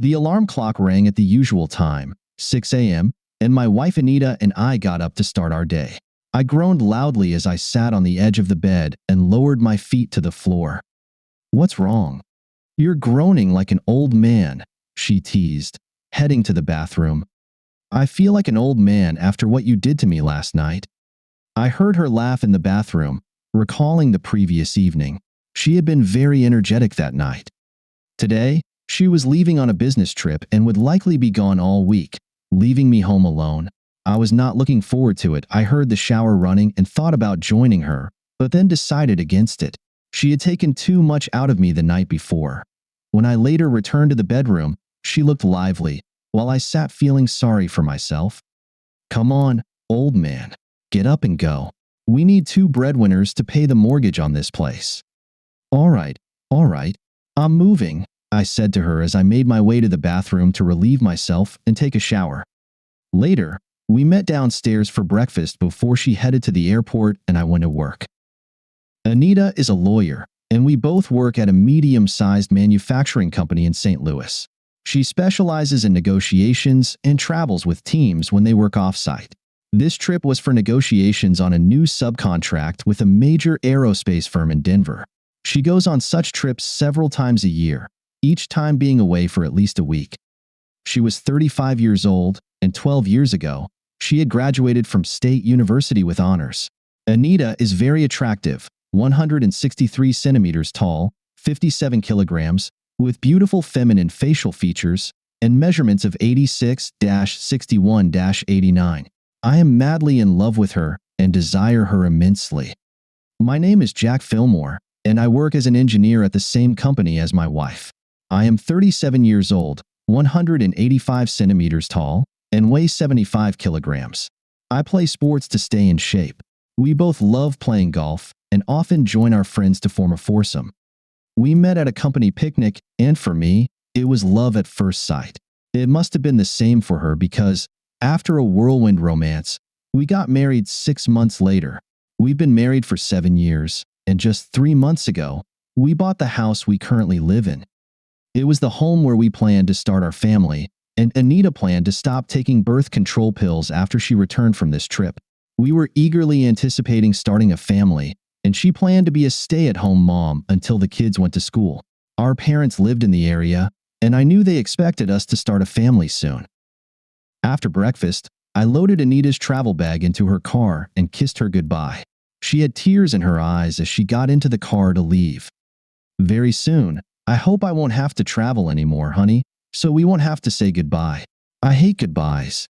The alarm clock rang at the usual time, 6 a.m., and my wife Anita and I got up to start our day. I groaned loudly as I sat on the edge of the bed and lowered my feet to the floor. "What's wrong?" "You're groaning like an old man," she teased, heading to the bathroom. "I feel like an old man after what you did to me last night." I heard her laugh in the bathroom, recalling the previous evening. She had been very energetic that night. Today, she was leaving on a business trip and would likely be gone all week, leaving me home alone. I was not looking forward to it. I heard the shower running and thought about joining her, but then decided against it. She had taken too much out of me the night before. When I later returned to the bedroom, she looked lively, while I sat feeling sorry for myself. "Come on, old man. Get up and go. We need 2 breadwinners to pay the mortgage on this place." All right. I'm moving," I said to her as I made my way to the bathroom to relieve myself and take a shower. Later, we met downstairs for breakfast before she headed to the airport and I went to work. Anita is a lawyer, and we both work at a medium-sized manufacturing company in St. Louis. She specializes in negotiations and travels with teams when they work off-site. This trip was for negotiations on a new subcontract with a major aerospace firm in Denver. She goes on such trips several times a year, each time being away for at least a week. She was 35 years old, and 12 years ago, she had graduated from State University with honors. Anita is very attractive, 163 centimeters tall, 57 kilograms, with beautiful feminine facial features and measurements of 86-61-89. I am madly in love with her and desire her immensely. My name is Jack Fillmore, and I work as an engineer at the same company as my wife. I am 37 years old, 185 centimeters tall, and weigh 75 kilograms. I play sports to stay in shape. We both love playing golf and often join our friends to form a foursome. We met at a company picnic, and for me, it was love at first sight. It must have been the same for her because, after a whirlwind romance, we got married 6 months later. We've been married for 7 years, and just 3 months ago, we bought the house we currently live in. It was the home where we planned to start our family, and Anita planned to stop taking birth control pills after she returned from this trip. We were eagerly anticipating starting a family, and she planned to be a stay-at-home mom until the kids went to school. Our parents lived in the area, and I knew they expected us to start a family soon. After breakfast, I loaded Anita's travel bag into her car and kissed her goodbye. She had tears in her eyes as she got into the car to leave. "Very soon, I hope I won't have to travel anymore, honey, so we won't have to say goodbye. I hate goodbyes."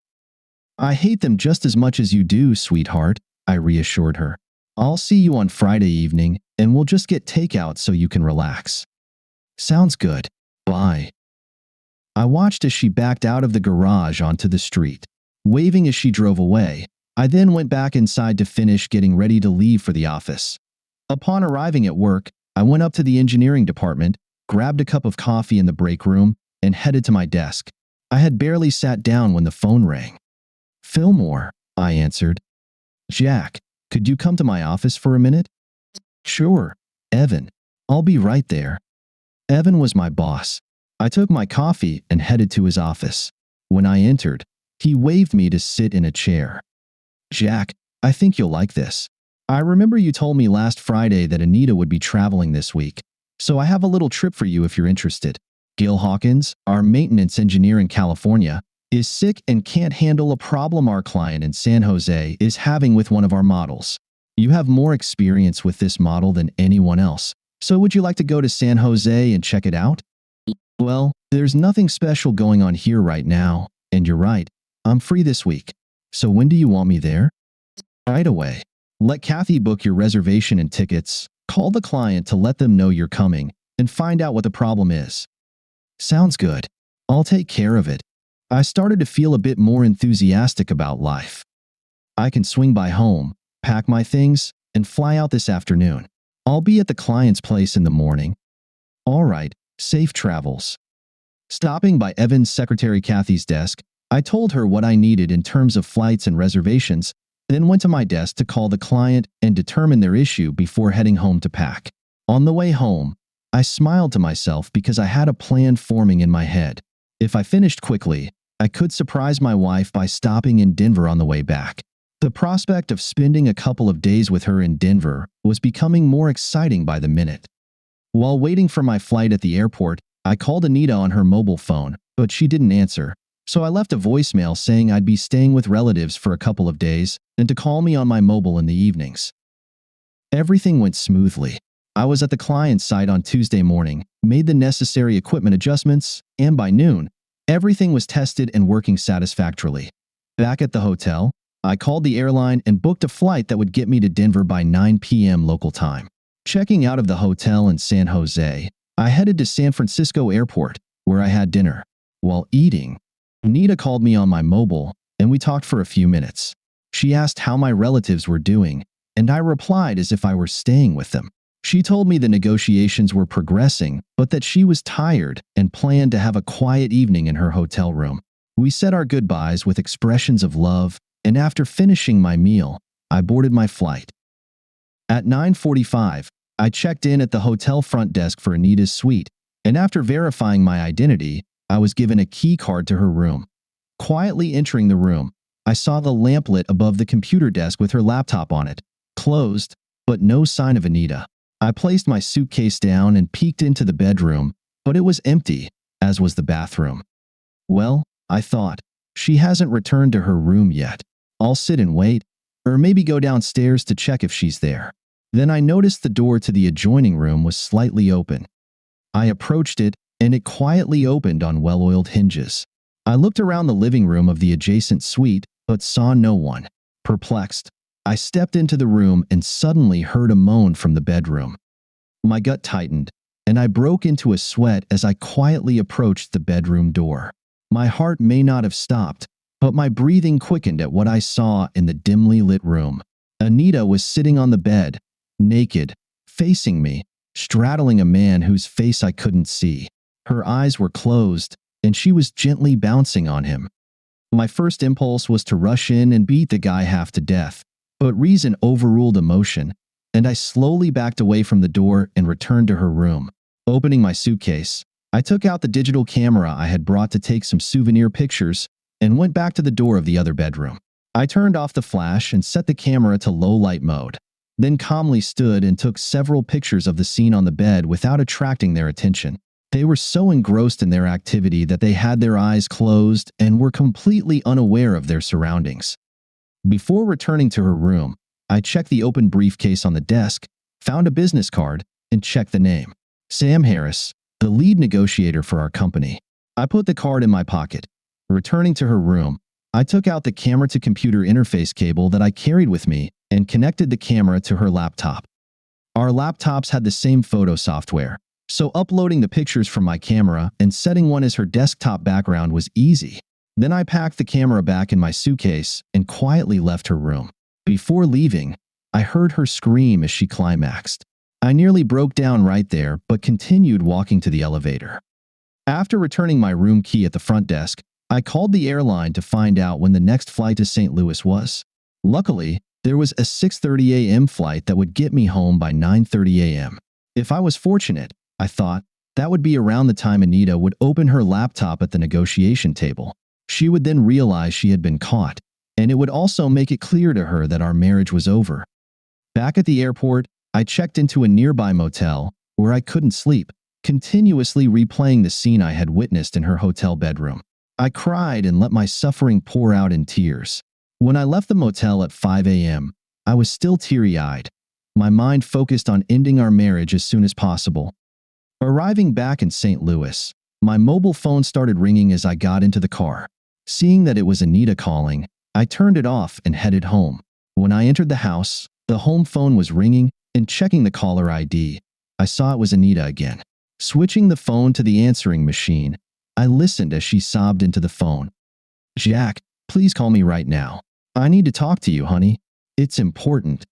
"I hate them just as much as you do, sweetheart," I reassured her. "I'll see you on Friday evening, and we'll just get takeout so you can relax." "Sounds good. Bye." I watched as she backed out of the garage onto the street, waving as she drove away. I then went back inside to finish getting ready to leave for the office. Upon arriving at work, I went up to the engineering department, grabbed a cup of coffee in the break room, and headed to my desk. I had barely sat down when the phone rang. "Fillmore," I answered. "Jack, could you come to my office for a minute?" "Sure, Evan. I'll be right there." Evan was my boss. I took my coffee and headed to his office. When I entered, he waved me to sit in a chair. "Jack, I think you'll like this. I remember you told me last Friday that Anita would be traveling this week, so I have a little trip for you if you're interested. Gil Hawkins, our maintenance engineer in California, is sick and can't handle a problem our client in San Jose is having with one of our models. You have more experience with this model than anyone else, so would you like to go to San Jose and check it out?" "Well, there's nothing special going on here right now, and you're right, I'm free this week. So when do you want me there?" "Right away. Let Kathy book your reservation and tickets, call the client to let them know you're coming, and find out what the problem is." "Sounds good. I'll take care of it." I started to feel a bit more enthusiastic about life. I can swing by home, pack my things, and fly out this afternoon. I'll be at the client's place in the morning. All right, safe travels. Stopping by Evan's secretary Kathy's desk, I told her what I needed in terms of flights and reservations, then went to my desk to call the client and determine their issue before heading home to pack. On the way home, I smiled to myself because I had a plan forming in my head. If I finished quickly, I could surprise my wife by stopping in Denver on the way back. The prospect of spending a couple of days with her in Denver was becoming more exciting by the minute. While waiting for my flight at the airport, I called Anita on her mobile phone, but she didn't answer. So I left a voicemail saying I'd be staying with relatives for a couple of days and to call me on my mobile in the evenings. Everything went smoothly. I was at the client site on Tuesday morning, made the necessary equipment adjustments, and by noon, everything was tested and working satisfactorily. Back at the hotel, I called the airline and booked a flight that would get me to Denver by 9 p.m. local time. Checking out of the hotel in San Jose, I headed to San Francisco Airport, where I had dinner. While eating, Anita called me on my mobile, and we talked for a few minutes. She asked how my relatives were doing, and I replied as if I were staying with them. She told me the negotiations were progressing, but that she was tired and planned to have a quiet evening in her hotel room. We said our goodbyes with expressions of love, and after finishing my meal, I boarded my flight. At 9:45, I checked in at the hotel front desk for Anita's suite, and after verifying my identity, I was given a key card to her room. Quietly entering the room, I saw the lamplit above the computer desk with her laptop on it, closed, but no sign of Anita. I placed my suitcase down and peeked into the bedroom, but it was empty, as was the bathroom. Well, I thought, she hasn't returned to her room yet. I'll sit and wait, or maybe go downstairs to check if she's there. Then I noticed the door to the adjoining room was slightly open. I approached it, and it quietly opened on well-oiled hinges. I looked around the living room of the adjacent suite, but saw no one. Perplexed, I stepped into the room and suddenly heard a moan from the bedroom. My gut tightened, and I broke into a sweat as I quietly approached the bedroom door. My heart may not have stopped, but my breathing quickened at what I saw in the dimly lit room. Anita was sitting on the bed, naked, facing me, straddling a man whose face I couldn't see. Her eyes were closed, and she was gently bouncing on him. My first impulse was to rush in and beat the guy half to death, but reason overruled emotion, and I slowly backed away from the door and returned to her room. Opening my suitcase, I took out the digital camera I had brought to take some souvenir pictures and went back to the door of the other bedroom. I turned off the flash and set the camera to low light mode, then calmly stood and took several pictures of the scene on the bed without attracting their attention. They were so engrossed in their activity that they had their eyes closed and were completely unaware of their surroundings. Before returning to her room, I checked the open briefcase on the desk, found a business card, and checked the name. Sam Harris, the lead negotiator for our company. I put the card in my pocket. Returning to her room, I took out the camera-to-computer interface cable that I carried with me and connected the camera to her laptop. Our laptops had the same photo software, so uploading the pictures from my camera and setting one as her desktop background was easy. Then I packed the camera back in my suitcase and quietly left her room. Before leaving, I heard her scream as she climaxed. I nearly broke down right there, but continued walking to the elevator. After returning my room key at the front desk, I called the airline to find out when the next flight to St. Louis was. Luckily, there was a 6:30 a.m. flight that would get me home by 9:30 a.m. If I was fortunate, I thought, that would be around the time Anita would open her laptop at the negotiation table. She would then realize she had been caught, and it would also make it clear to her that our marriage was over. Back at the airport, I checked into a nearby motel where I couldn't sleep, continuously replaying the scene I had witnessed in her hotel bedroom. I cried and let my suffering pour out in tears. When I left the motel at 5 a.m., I was still teary-eyed, my mind focused on ending our marriage as soon as possible. Arriving back in St. Louis, my mobile phone started ringing as I got into the car. Seeing that it was Anita calling, I turned it off and headed home. When I entered the house, the home phone was ringing, and checking the caller ID, I saw it was Anita again. Switching the phone to the answering machine, I listened as she sobbed into the phone. "Jack, please call me right now. I need to talk to you, honey. It's important."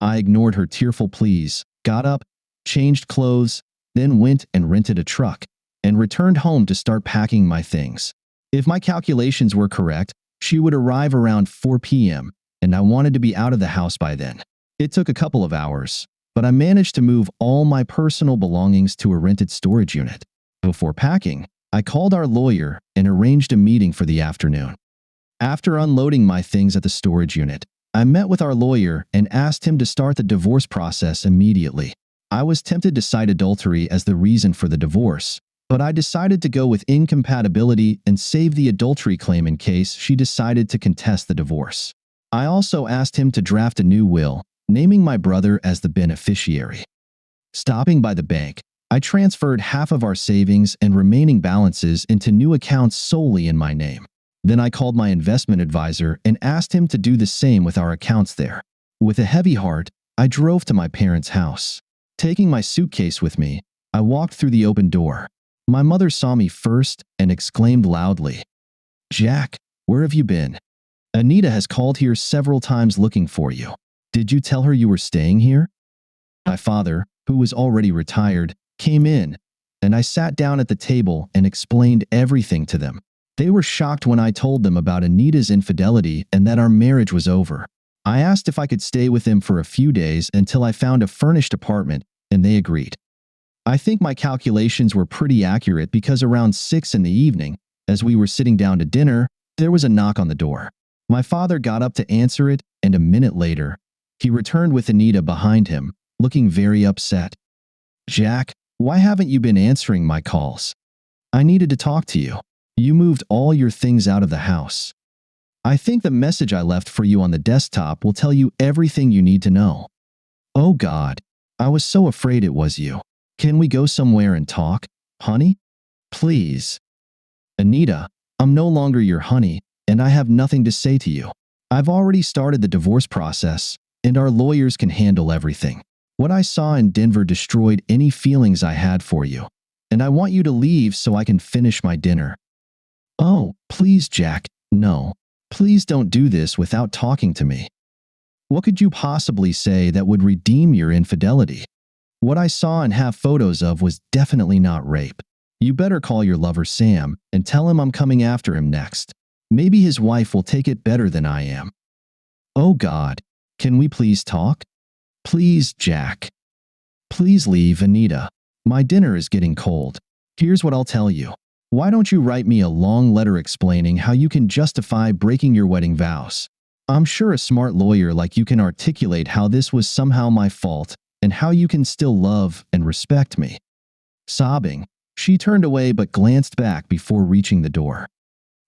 I ignored her tearful pleas, got up, changed clothes, then went and rented a truck, and returned home to start packing my things. If my calculations were correct, she would arrive around 4 p.m., and I wanted to be out of the house by then. It took a couple of hours, but I managed to move all my personal belongings to a rented storage unit. Before packing, I called our lawyer and arranged a meeting for the afternoon. After unloading my things at the storage unit, I met with our lawyer and asked him to start the divorce process immediately. I was tempted to cite adultery as the reason for the divorce, but I decided to go with incompatibility and save the adultery claim in case she decided to contest the divorce. I also asked him to draft a new will, naming my brother as the beneficiary. Stopping by the bank, I transferred half of our savings and remaining balances into new accounts solely in my name. Then I called my investment advisor and asked him to do the same with our accounts there. With a heavy heart, I drove to my parents' house. Taking my suitcase with me, I walked through the open door. My mother saw me first and exclaimed loudly, "Jack, where have you been? Anita has called here several times looking for you. Did you tell her you were staying here?" My father, who was already retired, came in, and I sat down at the table and explained everything to them. They were shocked when I told them about Anita's infidelity and that our marriage was over. I asked if I could stay with them for a few days until I found a furnished apartment, and they agreed. I think my calculations were pretty accurate because around 6 in the evening, as we were sitting down to dinner, there was a knock on the door. My father got up to answer it, and a minute later, he returned with Anita behind him, looking very upset. "Jack, why haven't you been answering my calls? I needed to talk to you. You moved all your things out of the house. I think the message I left for you on the desktop will tell you everything you need to know." "Oh God, I was so afraid it was you. Can we go somewhere and talk, honey? Please." "Anita, I'm no longer your honey, and I have nothing to say to you. I've already started the divorce process, and our lawyers can handle everything. What I saw in Denver destroyed any feelings I had for you, and I want you to leave so I can finish my dinner." "Oh, please, Jack, no. Please don't do this without talking to me. What could you possibly say that would redeem your infidelity? What I saw and have photos of was definitely not rape. You better call your lover Sam and tell him I'm coming after him next. Maybe his wife will take it better than I am." "Oh God, can we please talk? Please, Jack. Please leave, Anita. My dinner is getting cold. Here's what I'll tell you. Why don't you write me a long letter explaining how you can justify breaking your wedding vows? I'm sure a smart lawyer like you can articulate how this was somehow my fault and how you can still love and respect me." Sobbing, she turned away but glanced back before reaching the door.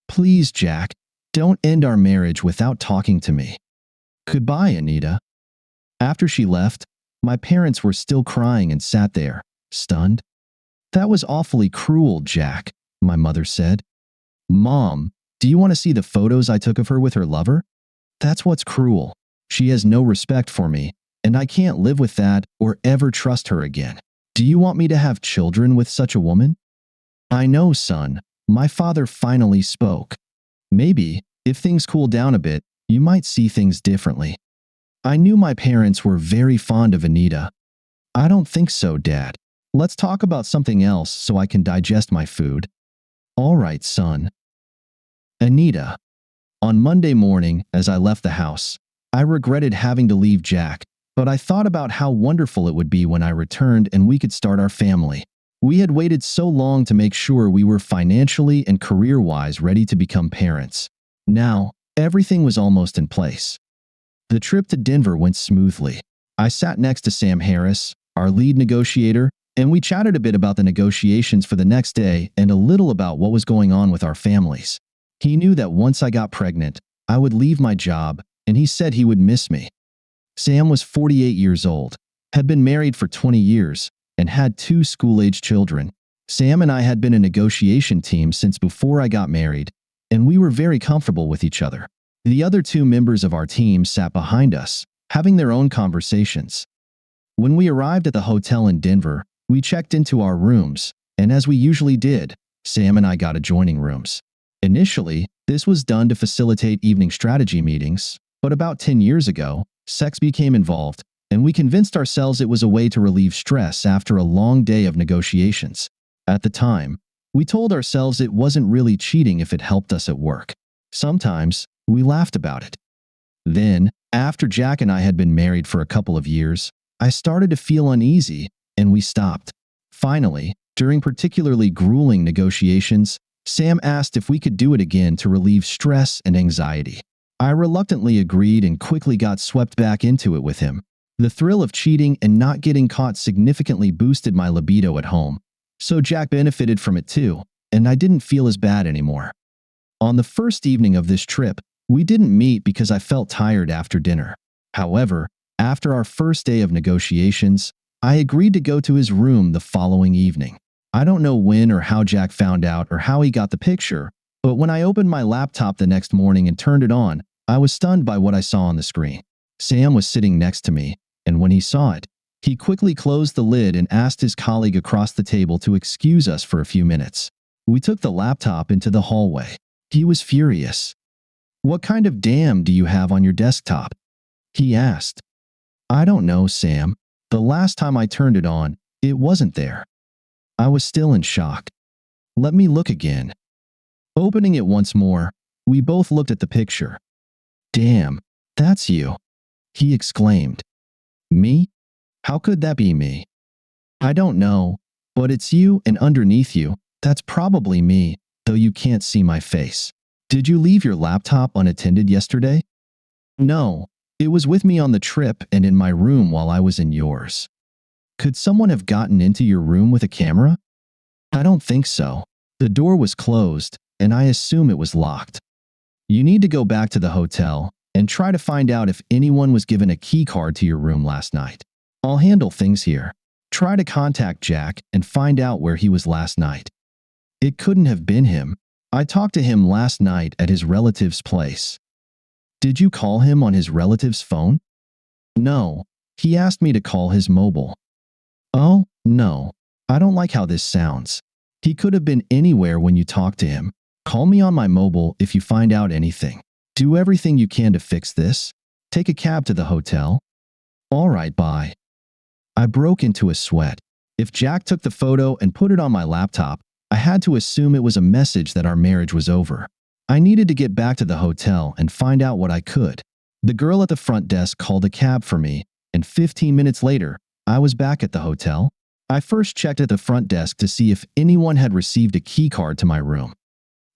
"Please, Jack, don't end our marriage without talking to me. Goodbye, Anita." After she left, my parents were still crying and sat there, stunned. "That was awfully cruel, Jack," my mother said. "Mom, do you want to see the photos I took of her with her lover? That's what's cruel. She has no respect for me, and I can't live with that or ever trust her again. Do you want me to have children with such a woman?" "I know, son." My father finally spoke. "Maybe, if things cool down a bit, you might see things differently." I knew my parents were very fond of Anita. "I don't think so, Dad. Let's talk about something else so I can digest my food." "All right, son." Anita. On Monday morning, as I left the house, I regretted having to leave Jack, but I thought about how wonderful it would be when I returned and we could start our family. We had waited so long to make sure we were financially and career-wise ready to become parents. Now, everything was almost in place. The trip to Denver went smoothly. I sat next to Sam Harris, our lead negotiator, and we chatted a bit about the negotiations for the next day and a little about what was going on with our families. He knew that once I got pregnant, I would leave my job, and he said he would miss me. Sam was 48 years old, had been married for 20 years, and had 2 school-age children. Sam and I had been a negotiation team since before I got married, and we were very comfortable with each other. The other 2 members of our team sat behind us, having their own conversations. When we arrived at the hotel in Denver, we checked into our rooms, and as we usually did, Sam and I got adjoining rooms. Initially, this was done to facilitate evening strategy meetings, but about 10 years ago, sex became involved, and we convinced ourselves it was a way to relieve stress after a long day of negotiations. At the time, we told ourselves it wasn't really cheating if it helped us at work. Sometimes, we laughed about it. Then, after Jack and I had been married for a couple of years, I started to feel uneasy, and we stopped. Finally, During particularly grueling negotiations, Sam asked if we could do it again to relieve stress and anxiety. I reluctantly agreed and quickly got swept back into it with him. The thrill of cheating and not getting caught significantly boosted my libido at home, so Jack benefited from it too, and I didn't feel as bad anymore. On the first evening of this trip, we didn't meet because I felt tired after dinner. However, after our first day of negotiations, I agreed to go to his room the following evening. I don't know when or how Jack found out or how he got the picture, but when I opened my laptop the next morning and turned it on, I was stunned by what I saw on the screen. Sam was sitting next to me, and when he saw it, he quickly closed the lid and asked his colleague across the table to excuse us for a few minutes. We took the laptop into the hallway. He was furious. "What kind of damn do you have on your desktop?" he asked. "I don't know, Sam. The last time I turned it on, it wasn't there." I was still in shock. "Let me look again." Opening it once more, we both looked at the picture. "Damn, that's you," he exclaimed. "Me? How could that be me?" "I don't know, but it's you, and underneath you, that's probably me, though you can't see my face." "Did you leave your laptop unattended yesterday?" "No, it was with me on the trip and in my room while I was in yours." "Could someone have gotten into your room with a camera?" "I don't think so. The door was closed, and I assume it was locked." "You need to go back to the hotel and try to find out if anyone was given a key card to your room last night. I'll handle things here. Try to contact Jack and find out where he was last night." "It couldn't have been him. I talked to him last night at his relative's place." "Did you call him on his relative's phone?" "No, he asked me to call his mobile." "Oh, no. I don't like how this sounds. He could have been anywhere when you talked to him. Call me on my mobile if you find out anything. Do everything you can to fix this. Take a cab to the hotel." "All right, bye." I broke into a sweat. If Jack took the photo and put it on my laptop, I had to assume it was a message that our marriage was over. I needed to get back to the hotel and find out what I could. The girl at the front desk called a cab for me, and 15 minutes later, I was back at the hotel. I first checked at the front desk to see if anyone had received a key card to my room.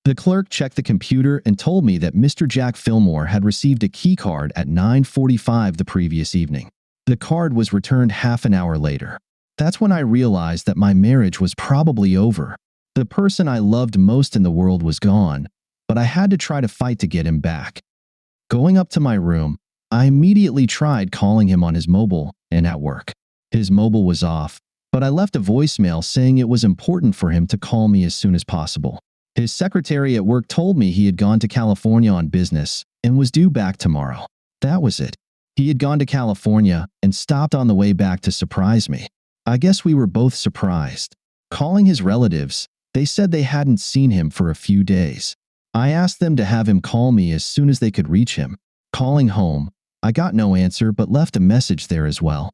The clerk checked the computer and told me that Mr. Jack Fillmore had received a key card at 9:45 the previous evening. The card was returned half an hour later. That's when I realized that my marriage was probably over. The person I loved most in the world was gone, but I had to try to fight to get him back. Going up to my room, I immediately tried calling him on his mobile and at work. His mobile was off, but I left a voicemail saying it was important for him to call me as soon as possible. His secretary at work told me he had gone to California on business and was due back tomorrow. That was it. He had gone to California and stopped on the way back to surprise me. I guess we were both surprised. Calling his relatives, they said they hadn't seen him for a few days. I asked them to have him call me as soon as they could reach him. Calling home, I got no answer but left a message there as well.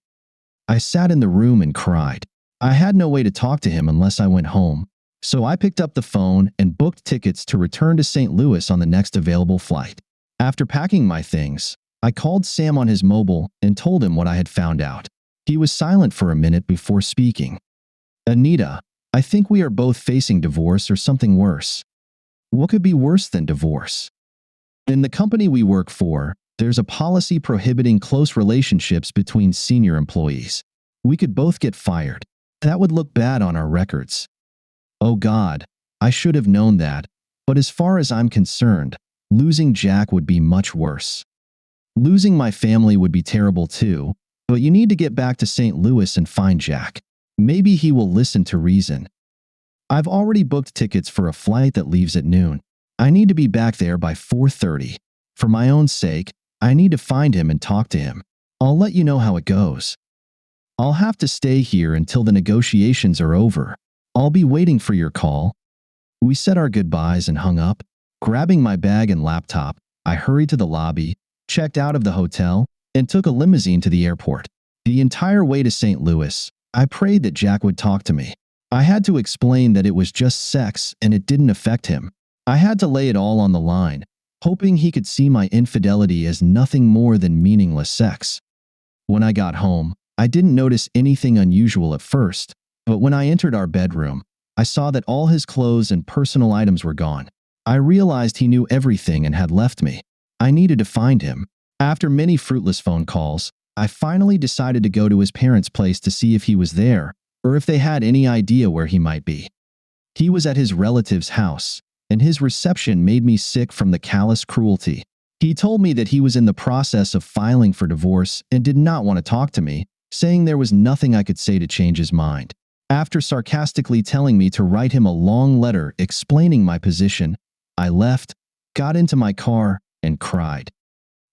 I sat in the room and cried. I had no way to talk to him unless I went home, so I picked up the phone and booked tickets to return to St. Louis on the next available flight. After packing my things, I called Sam on his mobile and told him what I had found out. He was silent for a minute before speaking. "Anita, I think we are both facing divorce or something worse." "What could be worse than divorce?" "In the company we work for, there's a policy prohibiting close relationships between senior employees. We could both get fired. That would look bad on our records." "Oh God, I should have known that, but as far as I'm concerned, losing Jack would be much worse. Losing my family would be terrible too, but you need to get back to St. Louis and find Jack. Maybe he will listen to reason. I've already booked tickets for a flight that leaves at noon. I need to be back there by 4:30. For my own sake, I need to find him and talk to him. I'll let you know how it goes. I'll have to stay here until the negotiations are over. I'll be waiting for your call." We said our goodbyes and hung up. Grabbing my bag and laptop, I hurried to the lobby, checked out of the hotel, and took a limousine to the airport. The entire way to St. Louis, I prayed that Jack would talk to me. I had to explain that it was just sex and it didn't affect him. I had to lay it all on the line, hoping he could see my infidelity as nothing more than meaningless sex. When I got home, I didn't notice anything unusual at first, But when I entered our bedroom, I saw that all his clothes and personal items were gone. I realized he knew everything and had left me. I needed to find him. After many fruitless phone calls, I finally decided to go to his parents' place to see if he was there or if they had any idea where he might be. He was at his relative's house, and his reception made me sick from the callous cruelty. He told me that he was in the process of filing for divorce and did not want to talk to me, saying there was nothing I could say to change his mind. After sarcastically telling me to write him a long letter explaining my position, I left, got into my car, and cried.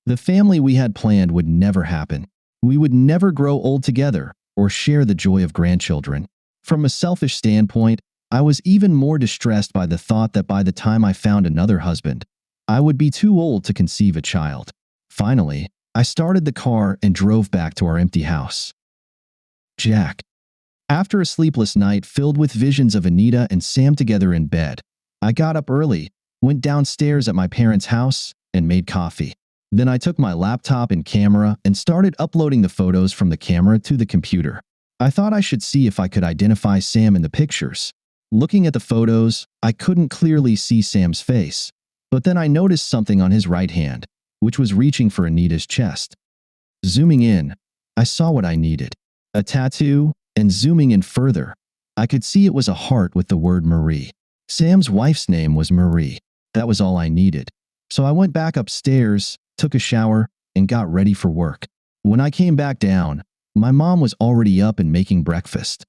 The family we had planned would never happen. We would never grow old together or share the joy of grandchildren. From a selfish standpoint, I was even more distressed by the thought that by the time I found another husband, I would be too old to conceive a child. Finally, I started the car and drove back to our empty house. Jack. After a sleepless night filled with visions of Anita and Sam together in bed, I got up early, went downstairs at my parents' house, and made coffee. Then I took my laptop and camera and started uploading the photos from the camera to the computer. I thought I should see if I could identify Sam in the pictures. Looking at the photos, I couldn't clearly see Sam's face, but then I noticed something on his right hand, which was reaching for Anita's chest. Zooming in, I saw what I needed: a tattoo, and zooming in further, I could see it was a heart with the word Marie. Sam's wife's name was Marie. That was all I needed. So I went back upstairs, took a shower, and got ready for work. When I came back down, my mom was already up and making breakfast.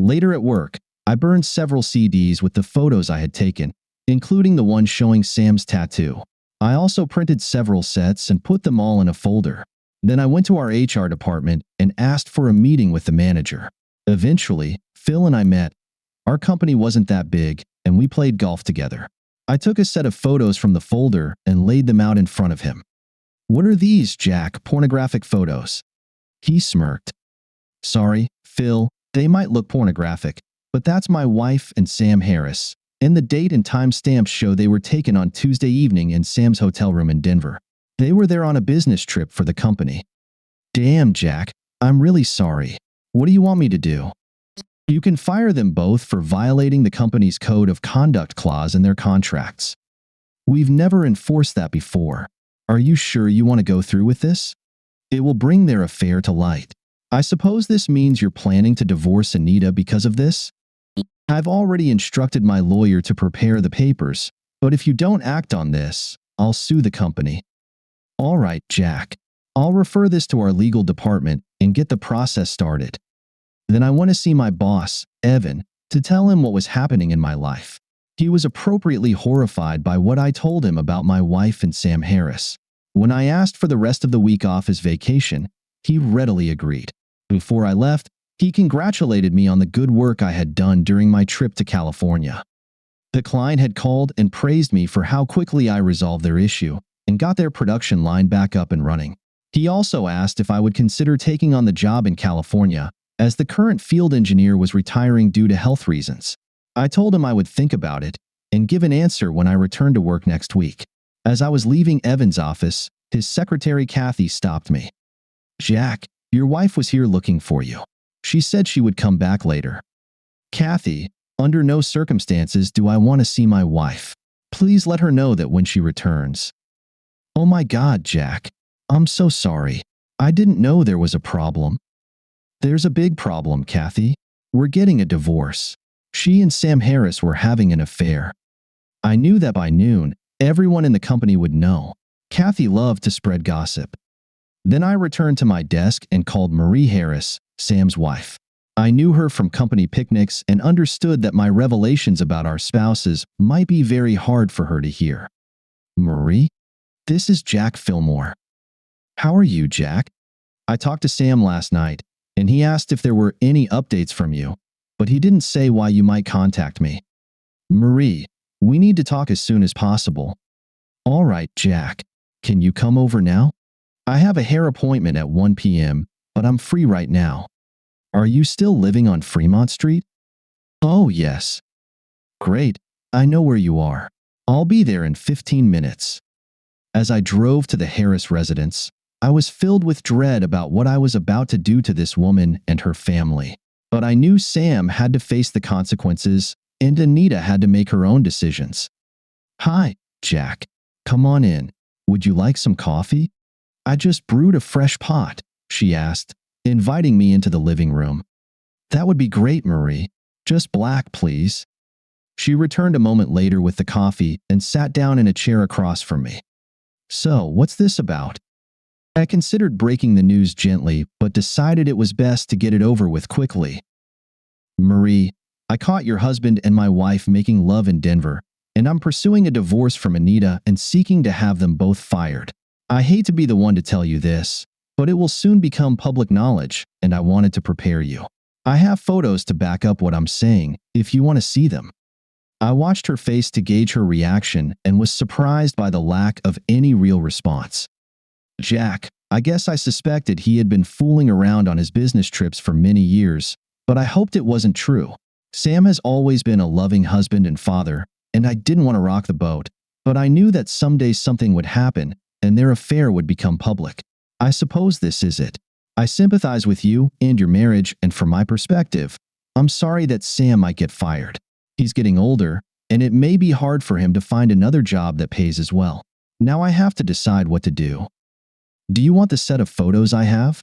Later at work, I burned several CDs with the photos I had taken, including the one showing Sam's tattoo. I also printed several sets and put them all in a folder. Then I went to our HR department and asked for a meeting with the manager. Eventually, Phil and I met. Our company wasn't that big, and we played golf together. I took a set of photos from the folder and laid them out in front of him. "What are these, Jack? Pornographic photos?" He smirked. "Sorry, Phil, they might look pornographic, but that's my wife and Sam Harris, and the date and time stamps show they were taken on Tuesday evening in Sam's hotel room in Denver. They were there on a business trip for the company." "Damn, Jack, I'm really sorry. What do you want me to do?" "You can fire them both for violating the company's code of conduct clause in their contracts. We've never enforced that before. Are you sure you want to go through with this? It will bring their affair to light. I suppose this means you're planning to divorce Anita because of this?" "I've already instructed my lawyer to prepare the papers, but if you don't act on this, I'll sue the company." "All right, Jack. I'll refer this to our legal department and get the process started. Then I want to see my boss, Evan, to tell him what was happening in my life." He was appropriately horrified by what I told him about my wife and Sam Harris. When I asked for the rest of the week off as vacation, he readily agreed. Before I left, he congratulated me on the good work I had done during my trip to California. The client had called and praised me for how quickly I resolved their issue and got their production line back up and running. He also asked if I would consider taking on the job in California, as the current field engineer was retiring due to health reasons. I told him I would think about it and give an answer when I returned to work next week. As I was leaving Evan's office, his secretary Kathy stopped me. "Jack, your wife was here looking for you. She said she would come back later." "Kathy, under no circumstances do I want to see my wife. Please let her know that when she returns." "Oh my God, Jack. I'm so sorry. I didn't know there was a problem." "There's a big problem, Kathy. We're getting a divorce. She and Sam Harris were having an affair. I knew that by noon, everyone in the company would know." Kathy loved to spread gossip. Then I returned to my desk and called Marie Harris, Sam's wife. I knew her from company picnics and understood that my revelations about our spouses might be very hard for her to hear. "Marie, this is Jack Fillmore." "How are you, Jack? I talked to Sam last night, and he asked if there were any updates from you, but he didn't say why you might contact me." "Marie, we need to talk as soon as possible." "All right, Jack. Can you come over now? I have a hair appointment at 1 p.m., but I'm free right now." "Are you still living on Fremont Street?" "Oh, yes." "Great. I know where you are. I'll be there in 15 minutes. As I drove to the Harris residence, I was filled with dread about what I was about to do to this woman and her family. But I knew Sam had to face the consequences, and Anita had to make her own decisions. "Hi, Jack. Come on in. Would you like some coffee?" "I just brewed a fresh pot," she asked, inviting me into the living room. "That would be great, Marie. Just black, please." She returned a moment later with the coffee and sat down in a chair across from me. "So, what's this about?" I considered breaking the news gently, but decided it was best to get it over with quickly. "Marie, I caught your husband and my wife making love in Denver, and I'm pursuing a divorce from Anita and seeking to have them both fired. I hate to be the one to tell you this, but it will soon become public knowledge, and I wanted to prepare you. I have photos to back up what I'm saying, if you want to see them." I watched her face to gauge her reaction and was surprised by the lack of any real response. "Jack, I guess I suspected he had been fooling around on his business trips for many years, but I hoped it wasn't true. Sam has always been a loving husband and father, and I didn't want to rock the boat, but I knew that someday something would happen and their affair would become public. I suppose this is it. I sympathize with you and your marriage, and from my perspective, I'm sorry that Sam might get fired. He's getting older, and it may be hard for him to find another job that pays as well. Now I have to decide what to do. Do you want the set of photos I have?"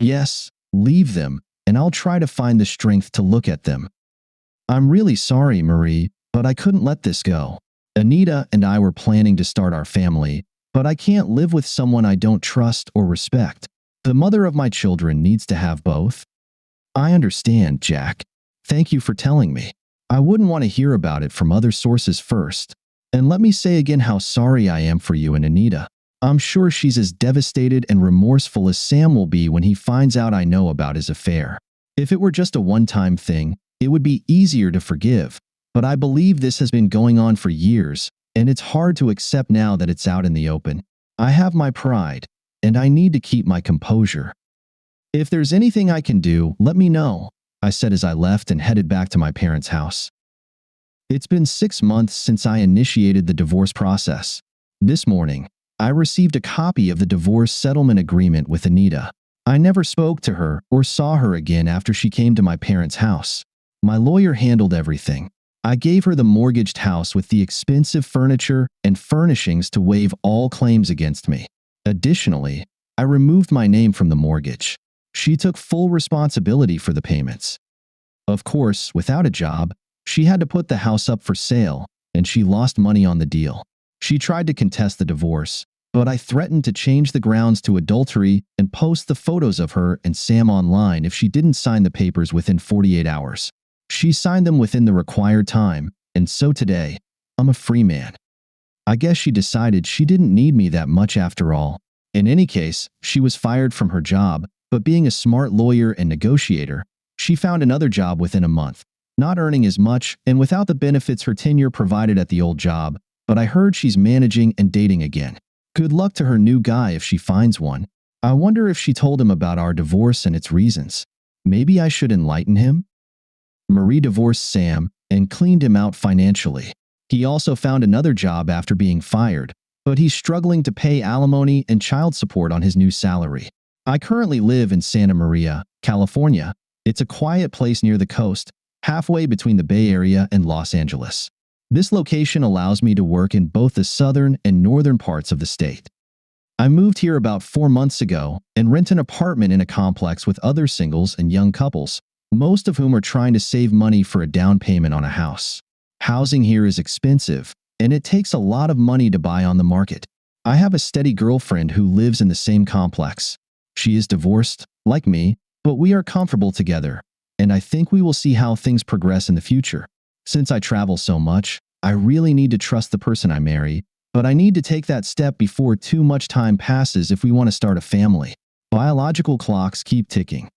"Yes, leave them, and I'll try to find the strength to look at them." "I'm really sorry, Marie, but I couldn't let this go. Anita and I were planning to start our family, but I can't live with someone I don't trust or respect. The mother of my children needs to have both." "I understand, Jack. Thank you for telling me. I wouldn't want to hear about it from other sources first. And let me say again how sorry I am for you and Anita. I'm sure she's as devastated and remorseful as Sam will be when he finds out I know about his affair. If it were just a one-time thing, it would be easier to forgive, but I believe this has been going on for years, and it's hard to accept now that it's out in the open. I have my pride, and I need to keep my composure. If there's anything I can do, let me know," I said as I left and headed back to my parents' house. It's been 6 months since I initiated the divorce process. This morning, I received a copy of the divorce settlement agreement with Anita. I never spoke to her or saw her again after she came to my parents' house. My lawyer handled everything. I gave her the mortgaged house with the expensive furniture and furnishings to waive all claims against me. Additionally, I removed my name from the mortgage. She took full responsibility for the payments. Of course, without a job, she had to put the house up for sale, and she lost money on the deal. She tried to contest the divorce, but I threatened to change the grounds to adultery and post the photos of her and Sam online if she didn't sign the papers within 48 hours. She signed them within the required time, and so today, I'm a free man. I guess she decided she didn't need me that much after all. In any case, she was fired from her job, but being a smart lawyer and negotiator, she found another job within a month, not earning as much and without the benefits her tenure provided at the old job, but I heard she's managing and dating again. Good luck to her new guy if she finds one. I wonder if she told him about our divorce and its reasons. Maybe I should enlighten him? Marie divorced Sam and cleaned him out financially. He also found another job after being fired, but he's struggling to pay alimony and child support on his new salary. I currently live in Santa Maria, California. It's a quiet place near the coast, halfway between the Bay Area and Los Angeles. This location allows me to work in both the southern and northern parts of the state. I moved here about 4 months ago and rent an apartment in a complex with other singles and young couples, most of whom are trying to save money for a down payment on a house. Housing here is expensive, and it takes a lot of money to buy on the market. I have a steady girlfriend who lives in the same complex. She is divorced, like me, but we are comfortable together, and I think we will see how things progress in the future. Since I travel so much, I really need to trust the person I marry, but I need to take that step before too much time passes if we want to start a family. Biological clocks keep ticking.